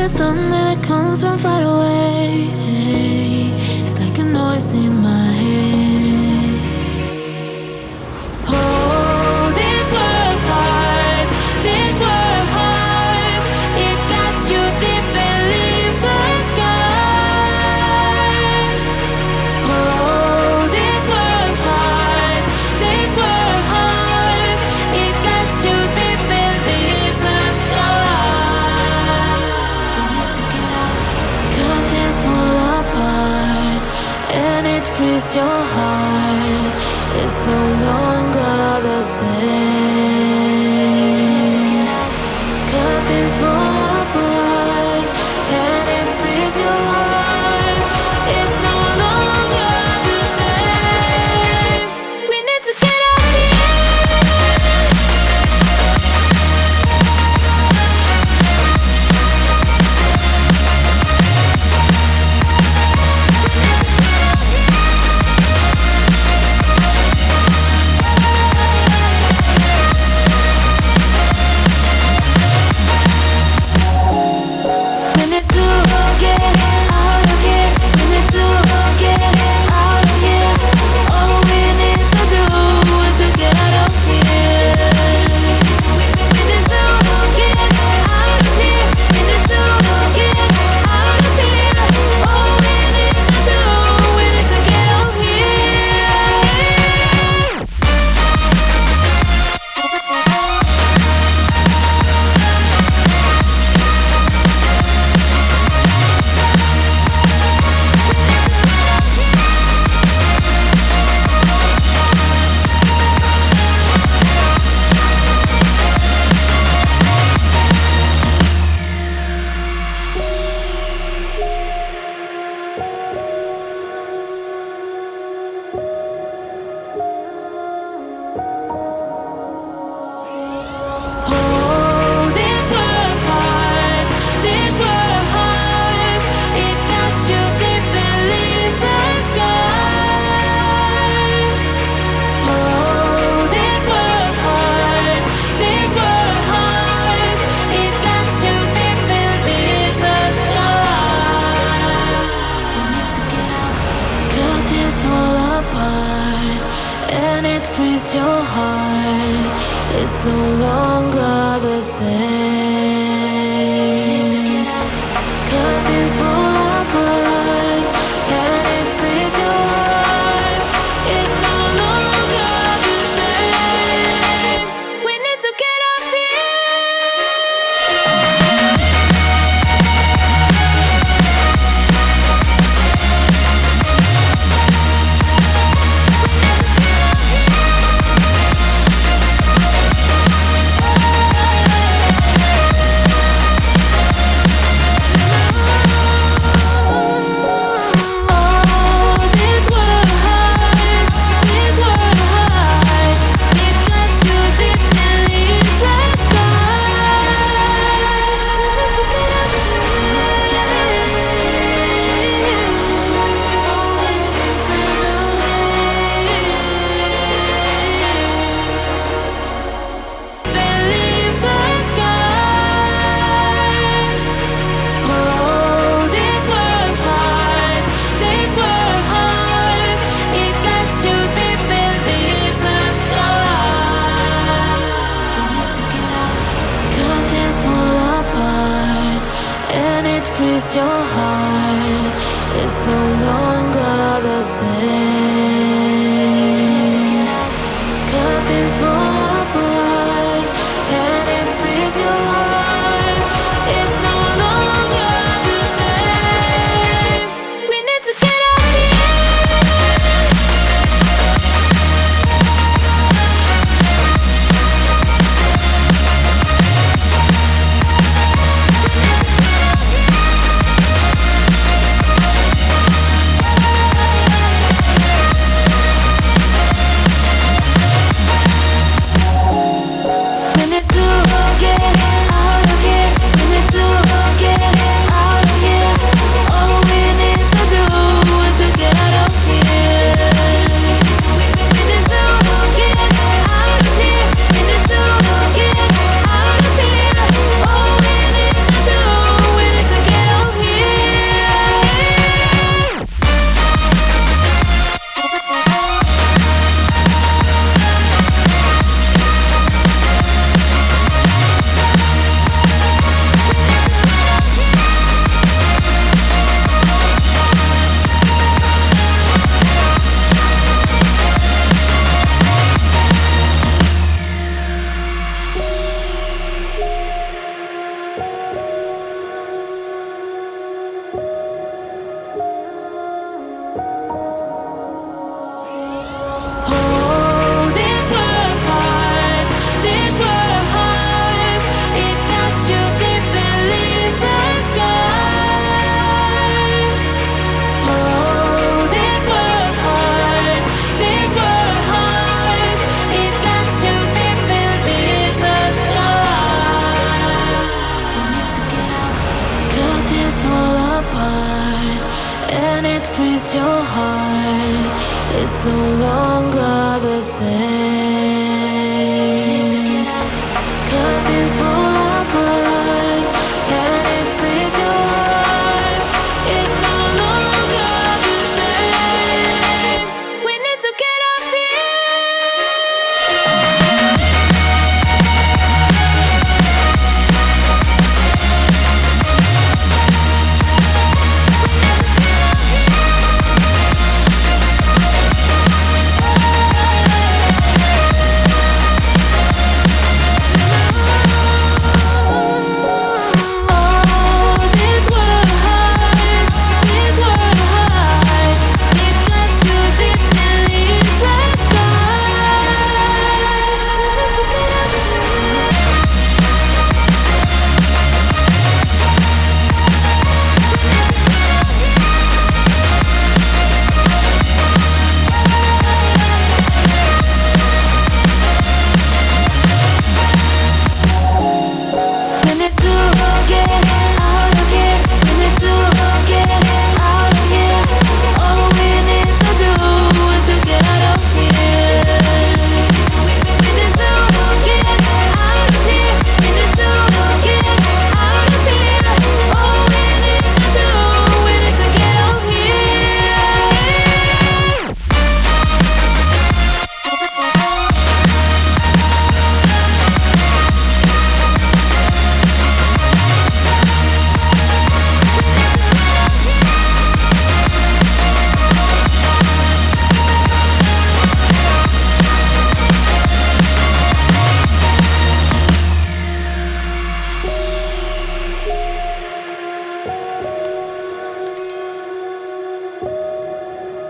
rhythm that comes from far away. It's like a noise in my head. Oh, this world heart, this world heart, it cuts you deep and leaves the sky. Oh, this world heart, it cuts you deep and leaves the sky. We need to get out, 'cause things fall apart and it frees your heart. It's no longer the same. 'Cause things fall apart and it frees your heart. It's no longer the same. We need to get out of your heart. It's no longer the same. 'Cause things fall apart and it frees your heart. It's no longer the same. We need to get up frees your heart. It's no longer the same. 'Cause things fall apart and it frees your heart. It's no longer the same. We need to get out of frees your heart. It's no longer the same. 'Cause things fall